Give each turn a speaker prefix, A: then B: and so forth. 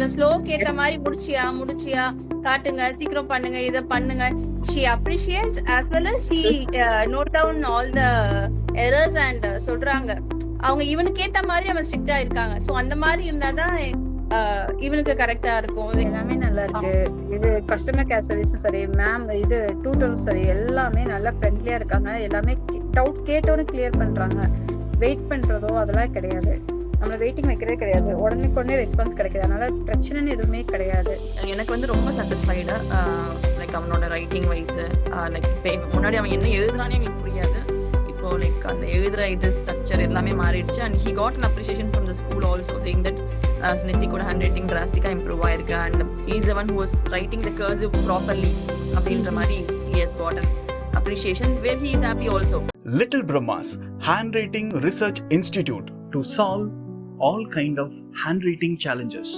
A: இவன் ஸ்லோக்கு ஏத்த மாதிரி முடிச்சியா காட்டுங்க, சீக்கிரம் பண்ணுங்க, இத பண்ணுங்க. She appreciates as well as she note down all the errors and சொல்றாங்க. அவங்க இவனுக்கு ஏத்த மாதிரி அவன் ஸ்ட்ரிக்ட்டா இருக்காங்க. சோ அந்த மாதிரி இருந்தாதான் இவனுக்கு கரெக்டா இருக்கும்.
B: எல்லாமே நல்லா இருக்கு. இது கஸ்டமர் கேர் சர்வீஸும் சரி, மேம் இது டியூட்டரும் சரி, எல்லாமே நல்லா ஃப்ரெண்ட்லியா இருக்காங்க. எல்லாமே டவுட் கேட்டோன்னு கிளியர் பண்றாங்க. வெயிட் பண்றதோ அதெல்லாம் கிடையாது. நம்மள வெயிட்டிங் வைக்கிறதே கிடையாது. உடனே ரெஸ்பான்ஸ் கிடைக்குது. அதனால பிரச்சனைன்னு எதுவுமே கிடையாது.
C: எனக்கு வந்து ரொம்ப சாட்டிஸ்ஃபைடு. லைக் அவனோட ரைட்டிங் வைஸு, லைக் முன்னாடி அவன் என்ன எழுதுனானே எனக்கு புரியாது. இப்போ லைக் அந்த எழுதுற இது ஸ்ட்ரக்சர் எல்லாமே மாறிடுச்சு. And he got an appreciation from the school also, saying that ஸ்னித்திகோட ஹேண்ட் ரைட்டிங் டிராஸ்டிக்காக இம்ப்ரூவ் ஆயிருக்கு. And he is the one who was writing the cursive properly அப்படின்ற மாதிரி he has got an appreciation where he is happy also.
D: Little Brahma's Handwriting Research Institute to solve all kind of handwriting challenges.